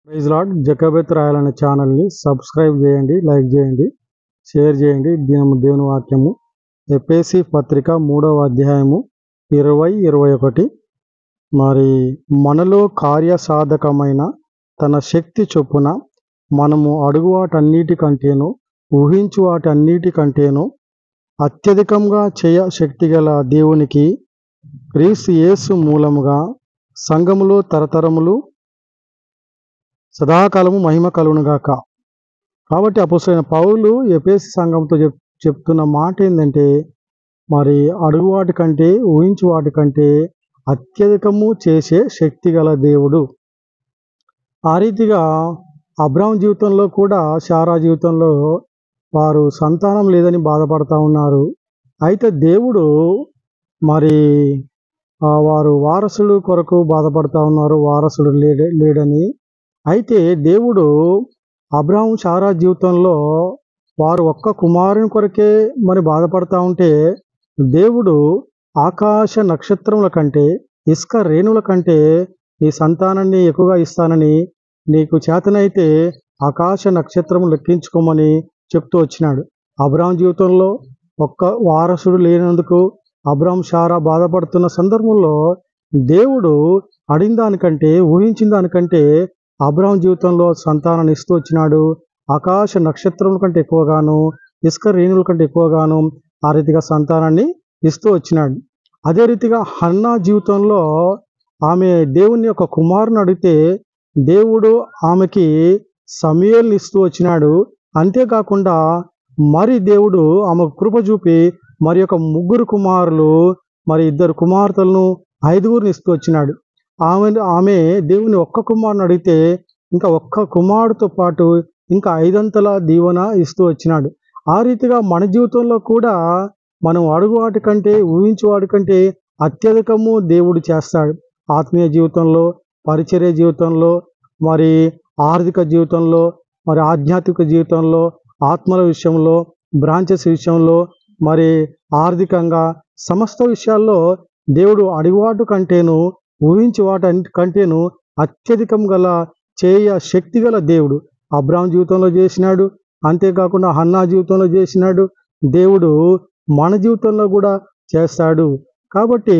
Praise lord. జకబెత్ royal అనే ఛానల్ని subscribe చేయండి, లైక్ చేయండి, షేర్ చేయండి. దేవుని వాక్యము ఎఫెసీ పత్రిక 3వ అధ్యాయము 20-21. మరి మనలో కార్యసాధకమైన తన శక్తి చొప్పున మనము అడుగు వాటన్నిటికంటేను ఊహించు వాటన్నిటికంటేను అత్యధికంగా చేయ శక్తిగల దేవునికి క్రీస్తు యేసు మూలముగా సంఘములో తరతరములు సదాకాలము మహిమ కలుగునుగాక. కాబట్టి అపోస్తలుడైన పౌలు ఎఫెసీ సంఘంతో చెప్తున్న మాట ఏంటంటే, మరి అడుగు వాటి కంటే ఊహించు వాటి కంటే అత్యధికము చేసే శక్తి గల దేవుడు. ఆ రీతిగా అబ్రాహాం జీవితంలో కూడా, శారా జీవితంలో వారు సంతానం లేదని బాధపడతా ఉన్నారు. అయితే దేవుడు మరి వారు వారసుడు కొరకు బాధపడతా ఉన్నారు, వారసుడు లేడని. అయితే దేవుడు అబ్రాహాం శారా జీవితంలో వారు ఒక్క కుమారుని కొరకే మరి బాధపడతా ఉంటే, దేవుడు ఆకాశ నక్షత్రముల కంటే ఇసుక రేణుల కంటే నీ సంతానాన్ని ఎక్కువగా ఇస్తానని, నీకు చేతనైతే ఆకాశ నక్షత్రము లెక్కించుకోమని చెప్తూ వచ్చినాడు. అబ్రాహాం జీవితంలో ఒక్క వారసుడు లేనందుకు అబ్రాహాం శారా బాధపడుతున్న సందర్భంలో దేవుడు అడిగిన దానికంటే, ఊహించిన దానికంటే అబ్రాహాం జీవితంలో సంతానాన్ని ఇస్తూ వచ్చినాడు. ఆకాశ నక్షత్రముల కంటే ఎక్కువగాను, ఇసుక రేణుల కంటే ఎక్కువగాను ఆ రీతిగా సంతానాన్ని ఇస్తూ వచ్చినాడు. అదే రీతిగా హన్నా జీవితంలో ఆమె దేవుని యొక్క కుమారుని అడిగితే దేవుడు ఆమెకి సమూయేలుని ఇస్తూ వచ్చినాడు. అంతేకాకుండా మరి దేవుడు ఆమెకు కృప చూపి మరి యొక్క 3 కుమారులు, మరి 2 కుమార్తెలను, 5గురిని ఇస్తూ వచ్చినాడు. ఆమె దేవుని ఒక్క కుమారుని అడిగితే ఇంకా ఒక్క కుమారుడితో పాటు ఇంకా 5 దీవెన ఇస్తూ వచ్చినాడు. ఆ రీతిగా మన జీవితంలో కూడా మనం అడుగు వాటి కంటే ఊహించు వాటి కంటే అత్యధికము దేవుడు చేస్తాడు. ఆత్మీయ జీవితంలో, పరిచర్య జీవితంలో, మరి ఆర్థిక జీవితంలో, మరి ఆధ్యాత్మిక జీవితంలో, ఆత్మల విషయంలో, బ్రాంచెస్ విషయంలో, మరి ఆర్థికంగా సమస్త విషయాల్లో దేవుడు అడిగివాటి కంటేను ఊహించి వాటి కంటేను అత్యధికం గల చేయ శక్తి గల దేవుడు. అబ్రాహాం జీవితంలో చేసినాడు, అంతేకాకుండా హన్నా జీవితంలో చేసినాడు. దేవుడు మన జీవితంలో కూడా చేస్తాడు. కాబట్టి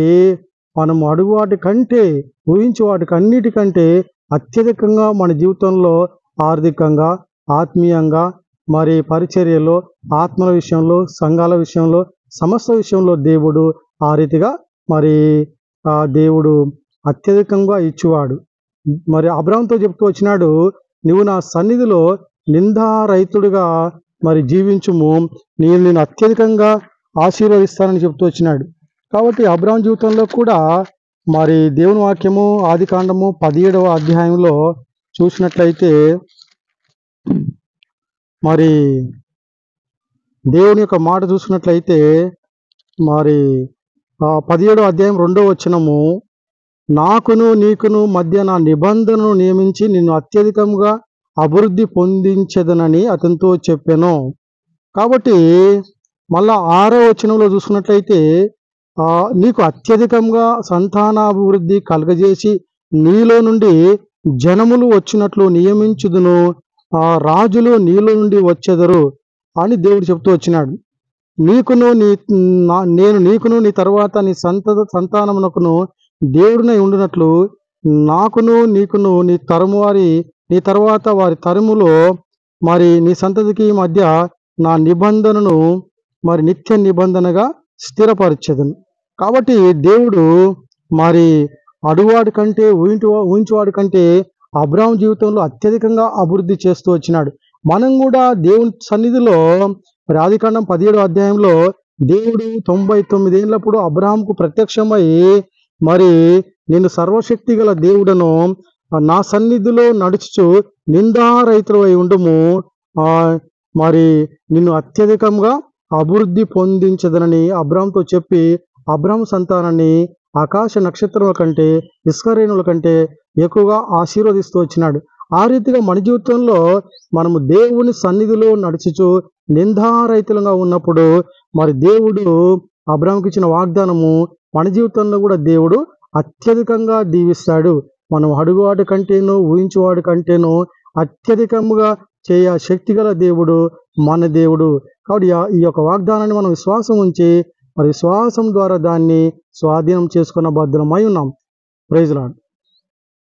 మనం అడుగు వాటి కంటే ఊహించి వాటికి అన్నిటికంటే అత్యధికంగా మన జీవితంలో ఆర్థికంగా, ఆత్మీయంగా, మరి పరిచర్యలో, ఆత్మల విషయంలో, సంఘాల విషయంలో, సమస్త విషయంలో దేవుడు ఆ రీతిగా మరి దేవుడు అత్యధికంగా ఇచ్చువాడు. మరి అబ్రాహాంతో చెప్తూ వచ్చినాడు, నువ్వు నా సన్నిధిలో నిందారహితుడిగా మరి జీవించుము, నేను అత్యధికంగా ఆశీర్వదిస్తానని చెప్తూ వచ్చినాడు. కాబట్టి అబ్రాహాం జీవితంలో కూడా మరి దేవుని వాక్యము ఆదికాండము 17వ అధ్యాయంలో చూసినట్లయితే, మరి దేవుని యొక్క మాట చూసినట్లయితే, మరి 17వ అధ్యాయం 2వ వచనము, నాకును నీకును మధ్య నా నిబంధనను నియమించి నిన్ను అత్యధికంగా అభివృద్ధి పొందించదనని అతనితో చెప్పాను. కాబట్టి మళ్ళా 6వ వచనంలో చూసుకున్నట్లయితే, నీకు అత్యధికంగా సంతానాభివృద్ధి కలగజేసి నీలో నుండి జనములు వచ్చినట్లు నియమించుదును, రాజులు నీలో నుండి వచ్చెదరు అని దేవుడు చెప్తూ వచ్చినాడు. నేను నీకును నీ తర్వాత నీ సంతానమునకును దేవుడినై ఉండినట్లు నాకును నీకును నీ తర్వాత వారి తరములో మరి నీ సంతతికి మధ్య నా నిబంధనను మరి నిత్య నిబంధనగా స్థిరపరిచెదను. కాబట్టి దేవుడు మరి అడుగువాడి కంటే ఊహించువాడి కంటే అబ్రాహాం జీవితంలో అత్యధికంగా అభివృద్ధి చేస్తూ వచ్చినాడు. మనం కూడా దేవుని సన్నిధిలో మరి ఆదికాండం 17వ అధ్యాయంలో దేవుడు 99 ఏళ్ళప్పుడు అబ్రాహాంకు ప్రత్యక్షమై మరి నేను సర్వశక్తి గల దేవుడను, నా సన్నిధిలో నడుచుచు నిందారహితుడు అయి ఉండుము, మరి నిన్ను అత్యధికంగా అభివృద్ధి పొందించదనని అబ్రాహాంతో చెప్పి అబ్రాహాం సంతానాన్ని ఆకాశ నక్షత్రముల కంటే ఇసుక రేణుల కంటే ఎక్కువగా ఆశీర్వదిస్తూ వచ్చినాడు. ఆ రీతిగా మన జీవితంలో మనము దేవుని సన్నిధిలో నడుచుచు నిందారహితులంగా ఉన్నప్పుడు మరి దేవుడు అబ్రాహాంకి ఇచ్చిన వాగ్దానము మన జీవితంలో కూడా దేవుడు అత్యధికంగా దీవిస్తాడు. మనం అడుగువాడి కంటేను ఊహించువాడి కంటేను అత్యధికముగా చేయ శక్తి గల దేవుడు మన దేవుడు. కాబట్టి ఈ యొక్క వాగ్దానాన్ని మనం విశ్వాసం ఉంచి మరి విశ్వాసం ద్వారా దాన్ని స్వాధీనం చేసుకున్న భద్రమై ఉన్నాం. Praise lord.